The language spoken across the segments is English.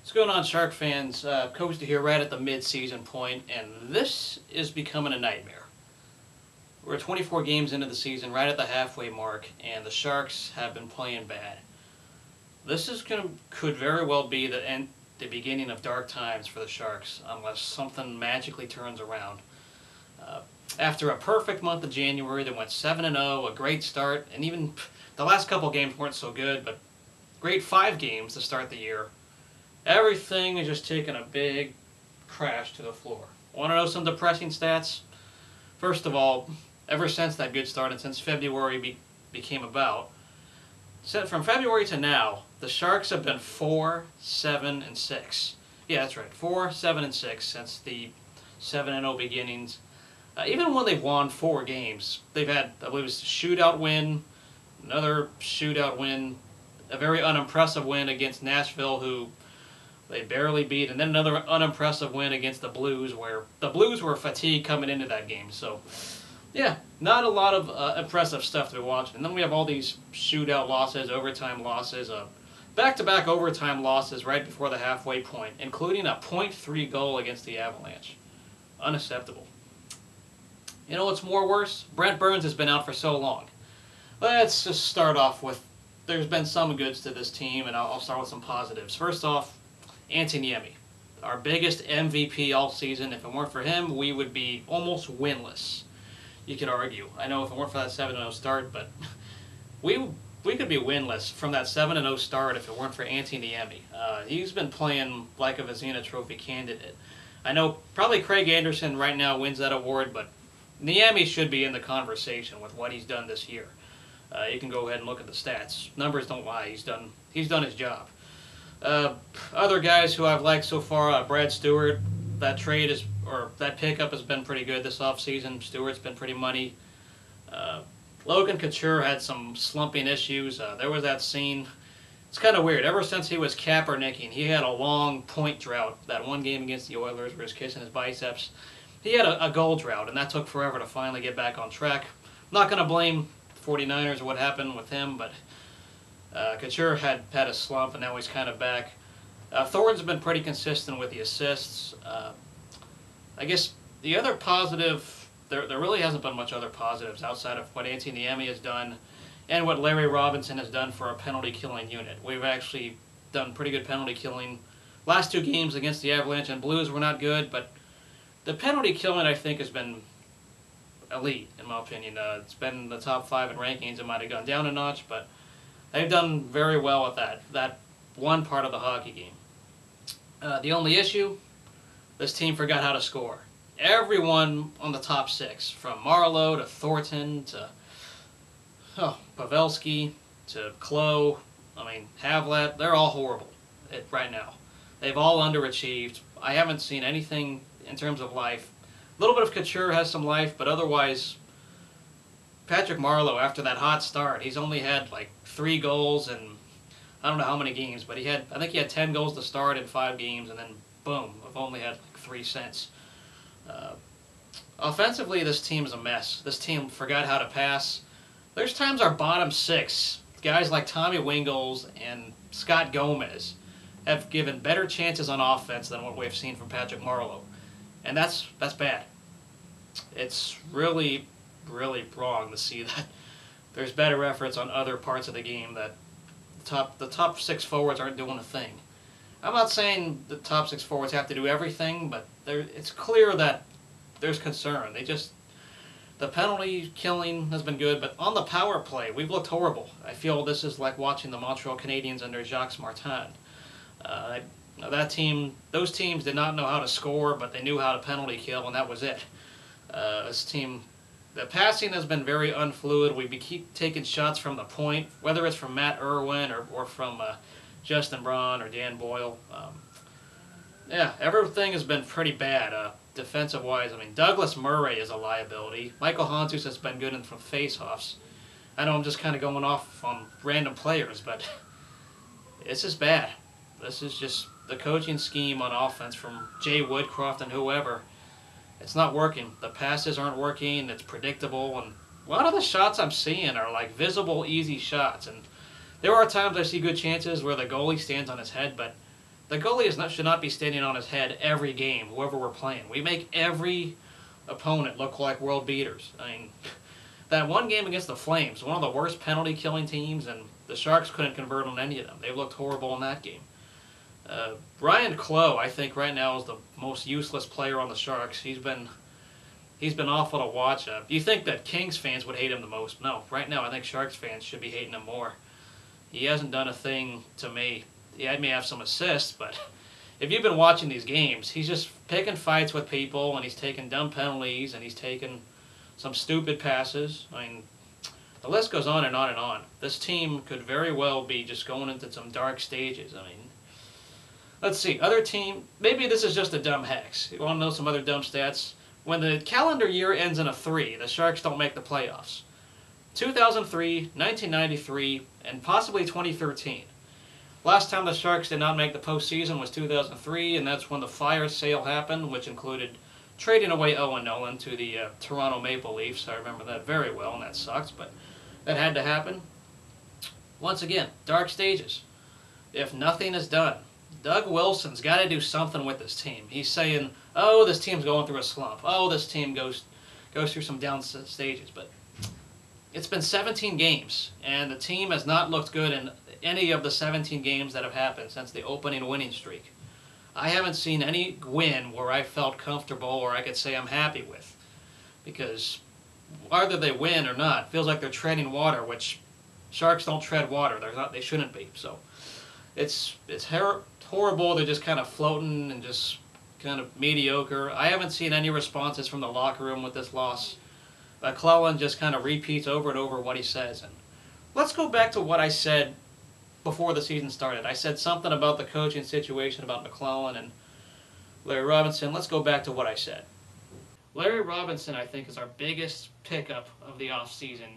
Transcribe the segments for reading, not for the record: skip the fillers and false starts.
What's going on, Shark fans? Coach here right at the mid-season point, and this is becoming a nightmare. We're 24 games into the season, right at the halfway mark, and the Sharks have been playing bad. This could very well be the beginning of dark times for the Sharks, unless something magically turns around. After a perfect month of January, they went 7-0, a great start, and even the last couple games weren't so good, but great 5 games to start the year. Everything is just taking a big crash to the floor. Want to know some depressing stats? First of all, ever since that good start and since February became about, from February to now, the Sharks have been 4-7-6. Yeah, that's right, 4-7-6 since the 7-0 beginnings. Even when they've won 4 games, they've had, I believe, a shootout win, another shootout win, a very unimpressive win against Nashville, who they barely beat, and then another unimpressive win against the Blues, where the Blues were fatigued coming into that game. So, yeah, not a lot of impressive stuff to be watching. And then we have all these shootout losses, overtime losses, back-to-back overtime losses right before the halfway point, including a .3 goal against the Avalanche. Unacceptable. You know what's more worse? Brent Burns has been out for so long. Let's just start off with, there's been some goods to this team, and I'll start with some positives. First off, Antti Niemi, our biggest MVP all season. If it weren't for him, we would be almost winless. You could argue. I know if it weren't for that 7-0 start, but we could be winless from that 7-0 start if it weren't for Antti Niemi. He's been playing like a Vezina Trophy candidate. I know probably Craig Anderson right now wins that award, but Niemi should be in the conversation with what he's done this year. You can go ahead and look at the stats. Numbers don't lie. He's done his job. Other guys who I've liked so far, Brad Stewart, that pickup has been pretty good this offseason. Stewart's been pretty money. Logan Couture had some slumping issues. There was that scene. It's kind of weird. Ever since he was Kaepernicking, he had a long point drought. That one game against the Oilers where he was kissing his biceps. He had a goal drought, and that took forever to finally get back on track. I'm not going to blame the 49ers or what happened with him, but Couture had a slump, and now he's kind of back. Thornton's been pretty consistent with the assists. I guess the other positive, there really hasn't been much other positives outside of what Antti Niemi has done and what Larry Robinson has done for our penalty-killing unit. We've actually done pretty good penalty killing. Last 2 games against the Avalanche and Blues were not good, but the penalty killing, I think, has been elite, in my opinion. It's been in the top 5 in rankings. It might have gone down a notch, but they've done very well with that one part of the hockey game. The only issue, this team forgot how to score. Everyone on the top 6, from Marleau to Thornton to Pavelski to Klo, Havlat, they're all horrible right now. They've all underachieved. I haven't seen anything in terms of life. A little bit of Couture has some life, but otherwise, Patrick Marleau, after that hot start, he's only had like 3 goals in I don't know how many games, but I think he had 10 goals to start in 5 games, and then boom, I've only had like 3 since. Offensively, this team is a mess. This team forgot how to pass. There's times our bottom 6, guys like Tommy Wingels and Scott Gomez, have given better chances on offense than what we've seen from Patrick Marleau. And that's bad. It's really, really wrong to see that there's better efforts on other parts of the game, that the top 6 forwards aren't doing a thing. I'm not saying the top 6 forwards have to do everything, but it's clear that there's concern. The penalty killing has been good, but on the power play, we've looked horrible. I feel this is like watching the Montreal Canadiens under Jacques Martin. Those teams did not know how to score, but they knew how to penalty kill, and that was it. This team, the passing has been very unfluid. We keep taking shots from the point, whether it's from Matt Irwin or from Justin Braun or Dan Boyle. Everything has been pretty bad defensive-wise. Douglas Murray is a liability. Michael Hontus has been good from face-offs. I know I'm just kind of going off on random players, but it's just bad. This is just the coaching scheme on offense from Jay Woodcroft and whoever. It's not working. The passes aren't working. It's predictable, and a lot of the shots I'm seeing are like visible, easy shots. And there are times I see good chances where the goalie stands on his head, but the goalie should not be standing on his head every game, whoever we're playing. We make every opponent look like world beaters. I mean, that one game against the Flames, one of the worst penalty-killing teams, and the Sharks couldn't convert on any of them. They looked horrible in that game. Ryan Clough, I think right now is the most useless player on the Sharks. He's been awful to watch. You think that Kings fans would hate him the most? No, right now I think Sharks fans should be hating him more. He hasn't done a thing to me. He may have some assists, but if you've been watching these games, he's just picking fights with people, and he's taking dumb penalties, and he's taking some stupid passes. I mean, the list goes on and on and on. This team could very well be just going into some dark stages. I mean, let's see. Other team, maybe this is just a dumb hex. You want to know some other dumb stats? When the calendar year ends in a 3, the Sharks don't make the playoffs. 2003, 1993, and possibly 2013. Last time the Sharks did not make the postseason was 2003, and that's when the fire sale happened, which included trading away Owen Nolan to the Toronto Maple Leafs. I remember that very well, and that sucks, but that had to happen. Once again, dark stages. If nothing is done, Doug Wilson's got to do something with this team. He's saying, oh, this team's going through a slump. Oh, this team goes through some down stages. But it's been 17 games, and the team has not looked good in any of the 17 games that have happened since the opening winning streak. I haven't seen any win where I felt comfortable or I could say I'm happy with. Because whether they win or not, it feels like they're treading water, which Sharks don't tread water. They shouldn't be. So it's horrible. They're just kind of floating and just kind of mediocre. I haven't seen any responses from the locker room with this loss. McClellan just kind of repeats over and over what he says. And let's go back to what I said before the season started. I said something about the coaching situation, about McClellan and Larry Robinson. Let's go back to what I said. Larry Robinson, I think, is our biggest pickup of the offseason,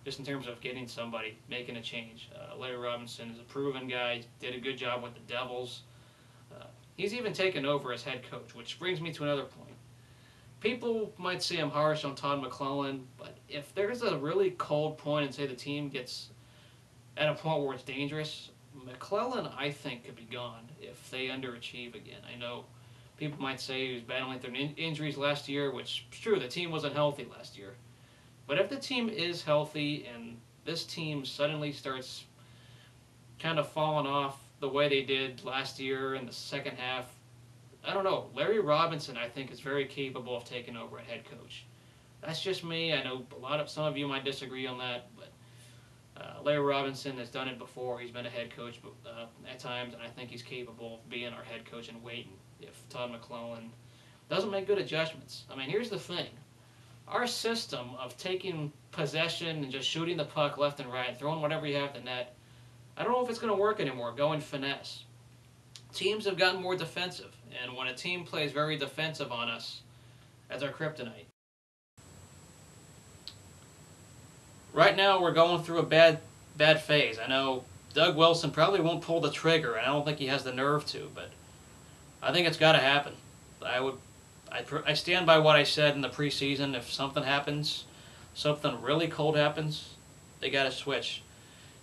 just in terms of getting somebody, making a change. Larry Robinson is a proven guy, did a good job with the Devils. He's even taken over as head coach, which brings me to another point. People might say I'm harsh on Todd McClellan, but if there's a really cold point and say the team gets at a point where it's dangerous, McClellan, I think, could be gone if they underachieve again. I know people might say he was battling through injuries last year, which is true, the team wasn't healthy last year. But if the team is healthy and this team suddenly starts kind of falling off the way they did last year in the second half, I don't know. Larry Robinson, I think, is very capable of taking over at head coach. That's just me. I know some of you might disagree on that, but Larry Robinson has done it before. He's been a head coach at times, and I think he's capable of being our head coach and waiting if Todd McClellan doesn't make good adjustments. I mean, here's the thing. Our system of taking possession and just shooting the puck left and right, throwing whatever you have to net, I don't know if it's going to work anymore, going finesse. Teams have gotten more defensive, and when a team plays very defensive on us, that's our kryptonite. Right now, we're going through a bad phase. I know Doug Wilson probably won't pull the trigger, and I don't think he has the nerve to, but I think it's got to happen. I stand by what I said in the preseason. If something happens, something really cold happens, they got to switch.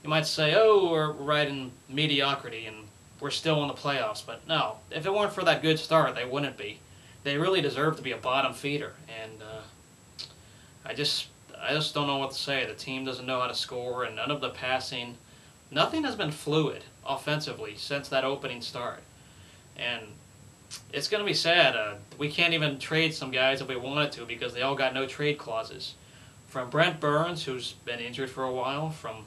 You might say, oh, we're right in mediocrity and we're still in the playoffs. But no, if it weren't for that good start, they wouldn't be. They really deserve to be a bottom feeder. And I just don't know what to say. The team doesn't know how to score, and none of the passing, nothing has been fluid offensively since that opening start. And it's going to be sad. We can't even trade some guys if we wanted to because they all got no trade clauses. From Brent Burns, who's been injured for a while, from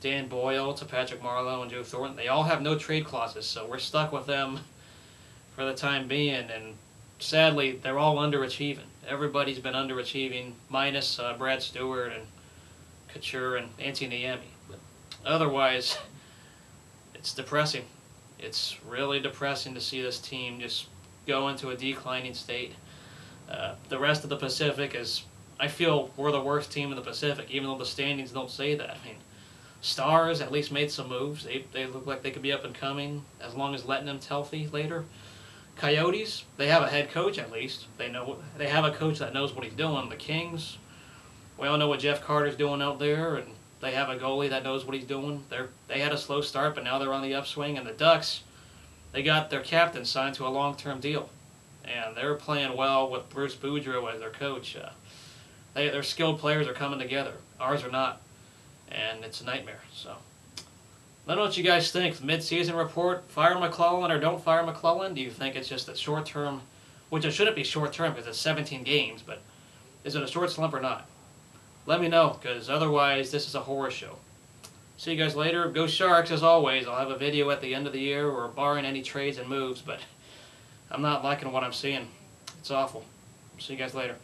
Dan Boyle to Patrick Marleau and Joe Thornton, they all have no trade clauses, so we're stuck with them for the time being, and sadly, they're all underachieving. Everybody's been underachieving, minus Brad Stewart and Couture and Antti Niemi. But otherwise, it's depressing. It's really depressing to see this team just go into a declining state. The rest of the Pacific is, I feel we're the worst team in the Pacific, even though the standings don't say that. I mean, Stars at least made some moves. They look like they could be up and coming as long as Letnam's healthy later. Coyotes, they have a head coach at least. They have a coach that knows what he's doing. The Kings, we all know what Jeff Carter's doing out there, and they have a goalie that knows what he's doing. They had a slow start, but now they're on the upswing. And the Ducks, They got their captain signed to a long-term deal, and they're playing well with Bruce Boudreau as their coach. Their skilled players are coming together. Ours are not, and it's a nightmare. So, I don't know what you guys think. Mid-season report: fire McClellan or don't fire McClellan? Do you think it's just a short-term, which it shouldn't be short-term because it's 17 games, but is it a short slump or not? Let me know, because otherwise this is a horror show. See you guys later. Go Sharks, as always. I'll have a video at the end of the year, or barring any trades and moves, but I'm not liking what I'm seeing. It's awful. See you guys later.